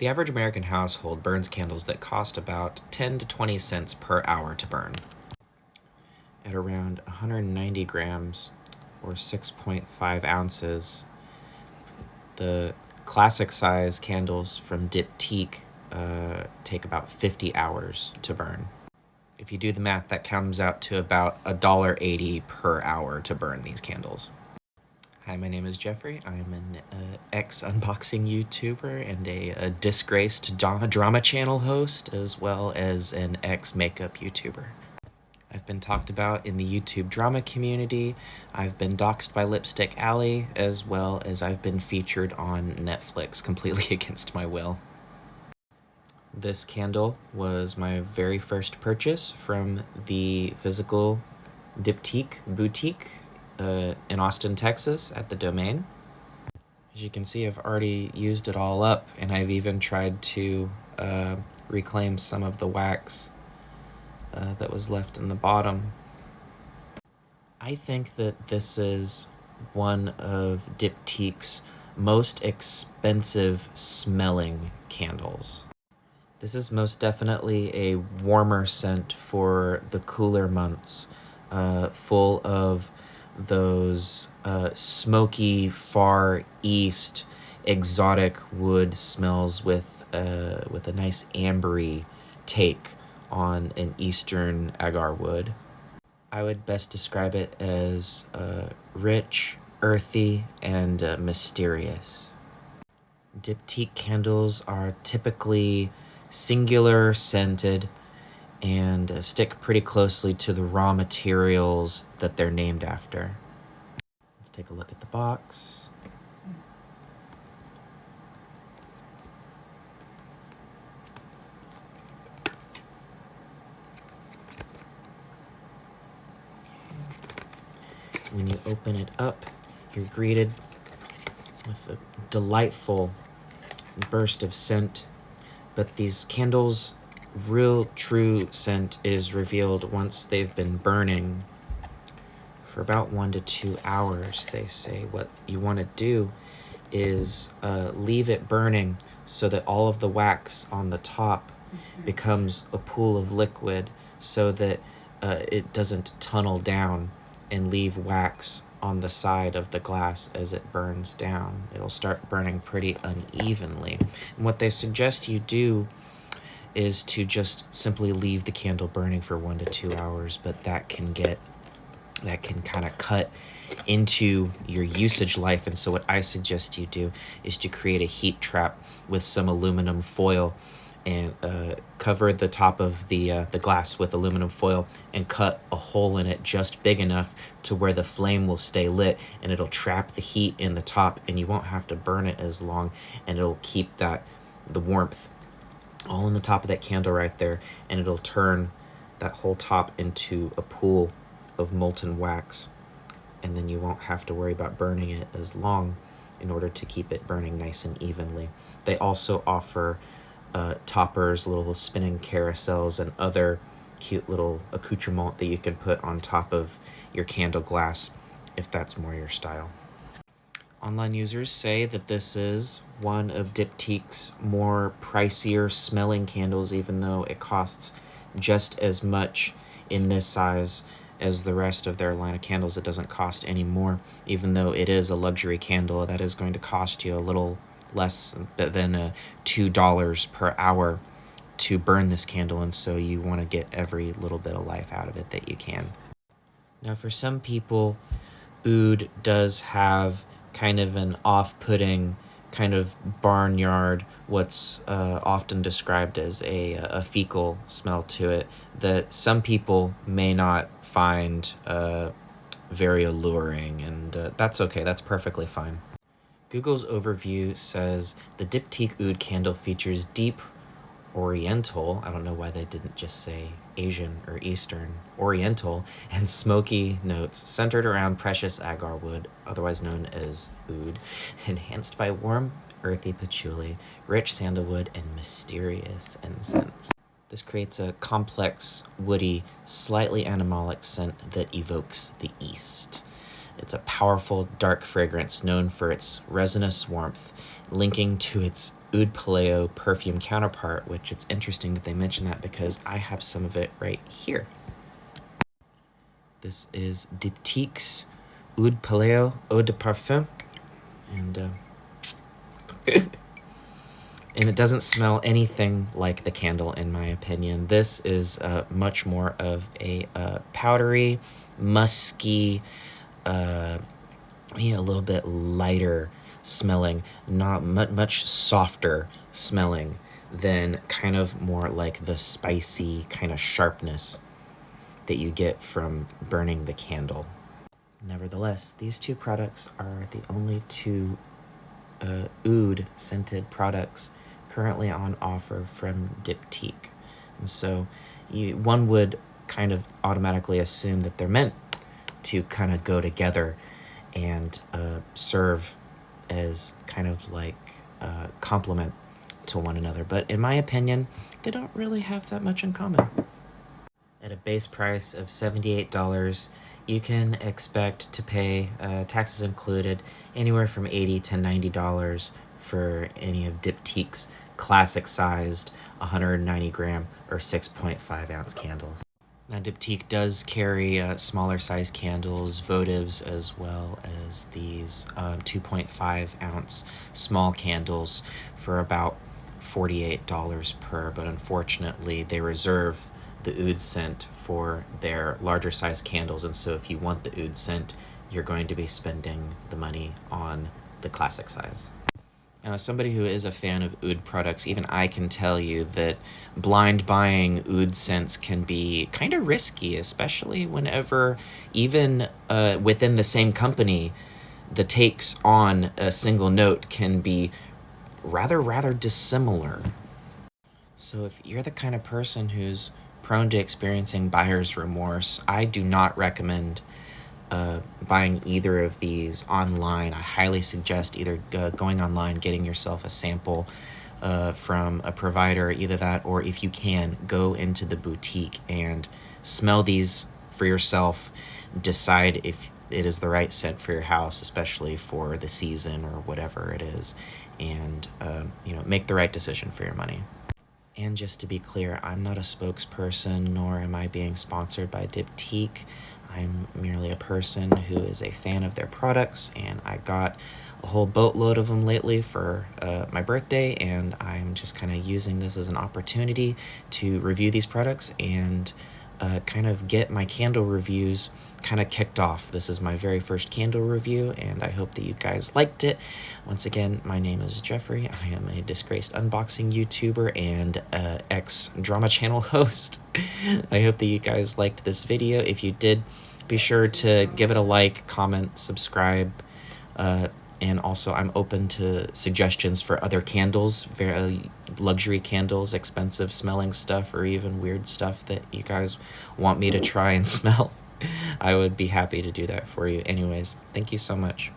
The average American household burns candles that cost about 10 to 20 cents per hour to burn. At around 190 grams or 6.5 ounces, the classic size candles from Diptyque take about 50 hours to burn. If you do the math, that comes out to about $1.80 per hour to burn these candles. Hi, my name is Geoffrey. I'm an ex-unboxing YouTuber and a disgraced drama channel host, as well as an ex-makeup YouTuber. I've been talked about in the YouTube drama community. I've been doxxed by Lipstick Alley, as well as I've been featured on Netflix completely against my will. This candle was my very first purchase from the physical Diptyque boutique in Austin, Texas at the Domain. As you can see, I've already used it all up, and I've even tried to reclaim some of the wax that was left in the bottom. I think that this is one of Diptyque's most expensive smelling candles. This is most definitely a warmer scent for the cooler months, full of those smoky, Far East, exotic wood smells with a nice ambery take on an Eastern agar wood. I would best describe it as rich, earthy, and mysterious. Diptyque candles are typically singular scented and stick pretty closely to the raw materials that they're named after. Let's take a look at the box. When you open it up, you're greeted with a delightful burst of scent, but these candles' real true scent is revealed once they've been burning for about 1 to 2 hours. They say what you want to do is leave it burning so that all of the wax on the top becomes a pool of liquid, so that it doesn't tunnel down and leave wax on the side of the glass as it burns down. It'll start burning pretty unevenly. And what they suggest you do is to just simply leave the candle burning for 1 to 2 hours, but that can kind of cut into your usage life. And so what I suggest you do is to create a heat trap with some aluminum foil and cover the top of the glass with aluminum foil and cut a hole in it just big enough to where the flame will stay lit, and it'll trap the heat in the top, and you won't have to burn it as long, and it'll keep the warmth all in the top of that candle right there, and it'll turn that whole top into a pool of molten wax, and then you won't have to worry about burning it as long in order to keep it burning nice and evenly. They also offer toppers, little spinning carousels, and other cute little accoutrement that you can put on top of your candle glass if that's more your style. Online users say that this is one of Diptyque's more pricier smelling candles, even though it costs just as much in this size as the rest of their line of candles. It doesn't cost any more, even though it is a luxury candle. That is going to cost you a little less than $2 per hour to burn this candle, and so you want to get every little bit of life out of it that you can. Now, for some people, oud does have kind of an off-putting, kind of barnyard, what's often described as a fecal smell to it, that some people may not find very alluring, and that's okay, that's perfectly fine. Google's overview says the Diptyque Oud candle features deep Oriental, I don't know why they didn't just say Asian or Eastern, Oriental, and smoky notes centered around precious agar wood, otherwise known as oud, enhanced by warm, earthy patchouli, rich sandalwood, and mysterious incense. This creates a complex, woody, slightly animalic scent that evokes the East. It's a powerful, dark fragrance known for its resinous warmth, linking to its Oud Paleo perfume counterpart, which it's interesting that they mention that because I have some of it right here. This is Diptyque's Oud Paleo Eau de Parfum, and and it doesn't smell anything like the candle, in my opinion. This is much more of a powdery, musky, a little bit lighter smelling, not much softer smelling than kind of more like the spicy kind of sharpness that you get from burning the candle. Nevertheless, these two products are the only two oud scented products currently on offer from Diptyque. And so one would kind of automatically assume that they're meant to kind of go together and serve as kind of like a complement to one another. But in my opinion, they don't really have that much in common. At a base price of $78, you can expect to pay, taxes included, anywhere from $80 to $90 for any of Diptyque's classic-sized 190 gram or 6.5 ounce candles. Now, Diptyque does carry smaller size candles, votives, as well as these 2.5 ounce small candles for about $48 per, but unfortunately they reserve the oud scent for their larger size candles, and so if you want the oud scent, you're going to be spending the money on the classic size. Now, as somebody who is a fan of oud products, even I can tell you that blind buying oud scents can be kind of risky, especially whenever, even within the same company, the takes on a single note can be rather dissimilar. So if you're the kind of person who's prone to experiencing buyer's remorse, I do not recommend buying either of these online. I highly suggest either going online, getting yourself a sample from a provider, either that, or if you can, go into the boutique and smell these for yourself, decide if it is the right scent for your house, especially for the season or whatever it is, and make the right decision for your money. And just to be clear, I'm not a spokesperson, nor am I being sponsored by Diptyque. I'm merely a person who is a fan of their products, and I got a whole boatload of them lately for my birthday, and I'm just kind of using this as an opportunity to review these products and kind of get my candle reviews kind of kicked off. This is my very first candle review, and I hope that you guys liked it. Once again, my name is Geoffrey. I am a disgraced unboxing YouTuber and ex-drama channel host. I hope that you guys liked this video. If you did, be sure to give it a like, comment, subscribe, and also I'm open to suggestions for other candles, very luxury candles, expensive smelling stuff, or even weird stuff that you guys want me to try and smell. I would be happy to do that for you. Anyways, thank you so much.